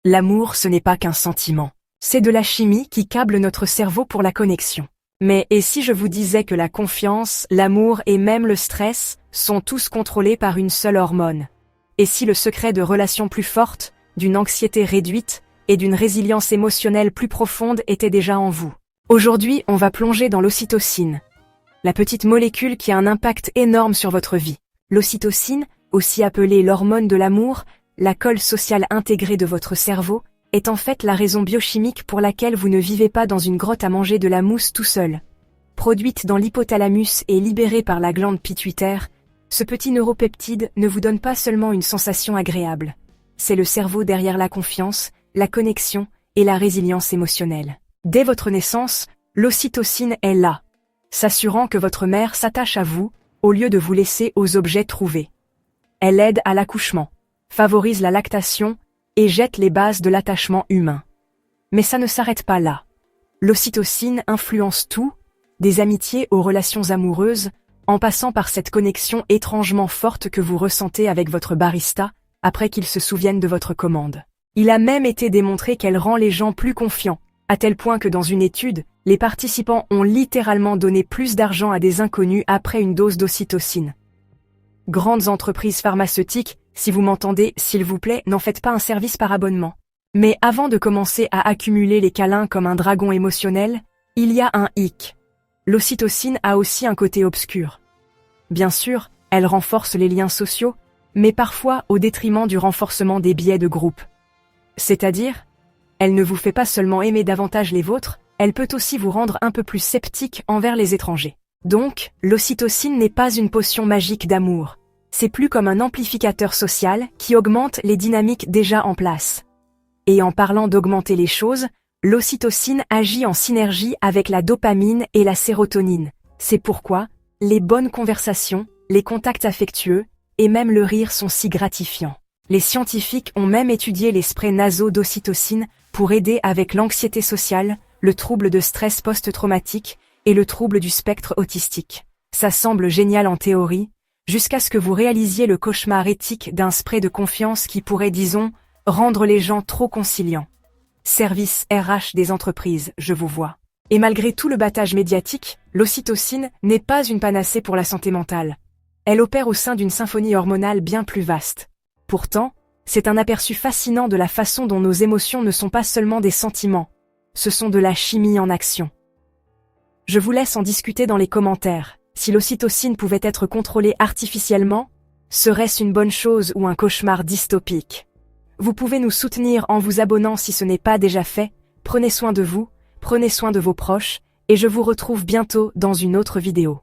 L'amour, ce n'est pas qu'un sentiment. C'est de la chimie qui câble notre cerveau pour la connexion. Mais et si je vous disais que la confiance, l'amour et même le stress sont tous contrôlés par une seule hormone? Et si le secret de relations plus fortes, d'une anxiété réduite et d'une résilience émotionnelle plus profonde était déjà en vous? Aujourd'hui, on va plonger dans l'ocytocine, la petite molécule qui a un impact énorme sur votre vie. L'ocytocine, aussi appelée l'hormone de l'amour, la colle sociale intégrée de votre cerveau, est en fait la raison biochimique pour laquelle vous ne vivez pas dans une grotte à manger de la mousse tout seul. Produite dans l'hypothalamus et libérée par la glande pituitaire, ce petit neuropeptide ne vous donne pas seulement une sensation agréable. C'est le cerveau derrière la confiance, la connexion et la résilience émotionnelle. Dès votre naissance, l'ocytocine est là, s'assurant que votre mère s'attache à vous, au lieu de vous laisser aux objets trouvés. Elle aide à l'accouchement, favorise la lactation et jette les bases de l'attachement humain. Mais ça ne s'arrête pas là. L'ocytocine influence tout, des amitiés aux relations amoureuses, en passant par cette connexion étrangement forte que vous ressentez avec votre barista, après qu'il se souvienne de votre commande. Il a même été démontré qu'elle rend les gens plus confiants, à tel point que dans une étude, les participants ont littéralement donné plus d'argent à des inconnus après une dose d'ocytocine. Grandes entreprises pharmaceutiques, si vous m'entendez, s'il vous plaît, n'en faites pas un service par abonnement. Mais avant de commencer à accumuler les câlins comme un dragon émotionnel, il y a un hic. L'ocytocine a aussi un côté obscur. Bien sûr, elle renforce les liens sociaux, mais parfois au détriment du renforcement des biais de groupe. C'est-à-dire, elle ne vous fait pas seulement aimer davantage les vôtres, elle peut aussi vous rendre un peu plus sceptique envers les étrangers. Donc, l'ocytocine n'est pas une potion magique d'amour. C'est plus comme un amplificateur social qui augmente les dynamiques déjà en place. Et en parlant d'augmenter les choses, l'ocytocine agit en synergie avec la dopamine et la sérotonine. C'est pourquoi les bonnes conversations, les contacts affectueux et même le rire sont si gratifiants. Les scientifiques ont même étudié les sprays nasaux d'ocytocine pour aider avec l'anxiété sociale, le trouble de stress post-traumatique et le trouble du spectre autistique. Ça semble génial en théorie, jusqu'à ce que vous réalisiez le cauchemar éthique d'un spray de confiance qui pourrait, disons, rendre les gens trop conciliants. Service RH des entreprises, je vous vois. Et malgré tout le battage médiatique, l'ocytocine n'est pas une panacée pour la santé mentale. Elle opère au sein d'une symphonie hormonale bien plus vaste. Pourtant, c'est un aperçu fascinant de la façon dont nos émotions ne sont pas seulement des sentiments, ce sont de la chimie en action. Je vous laisse en discuter dans les commentaires. Si l'ocytocine pouvait être contrôlée artificiellement, serait-ce une bonne chose ou un cauchemar dystopique? Vous pouvez nous soutenir en vous abonnant si ce n'est pas déjà fait. Prenez soin de vous, prenez soin de vos proches, et je vous retrouve bientôt dans une autre vidéo.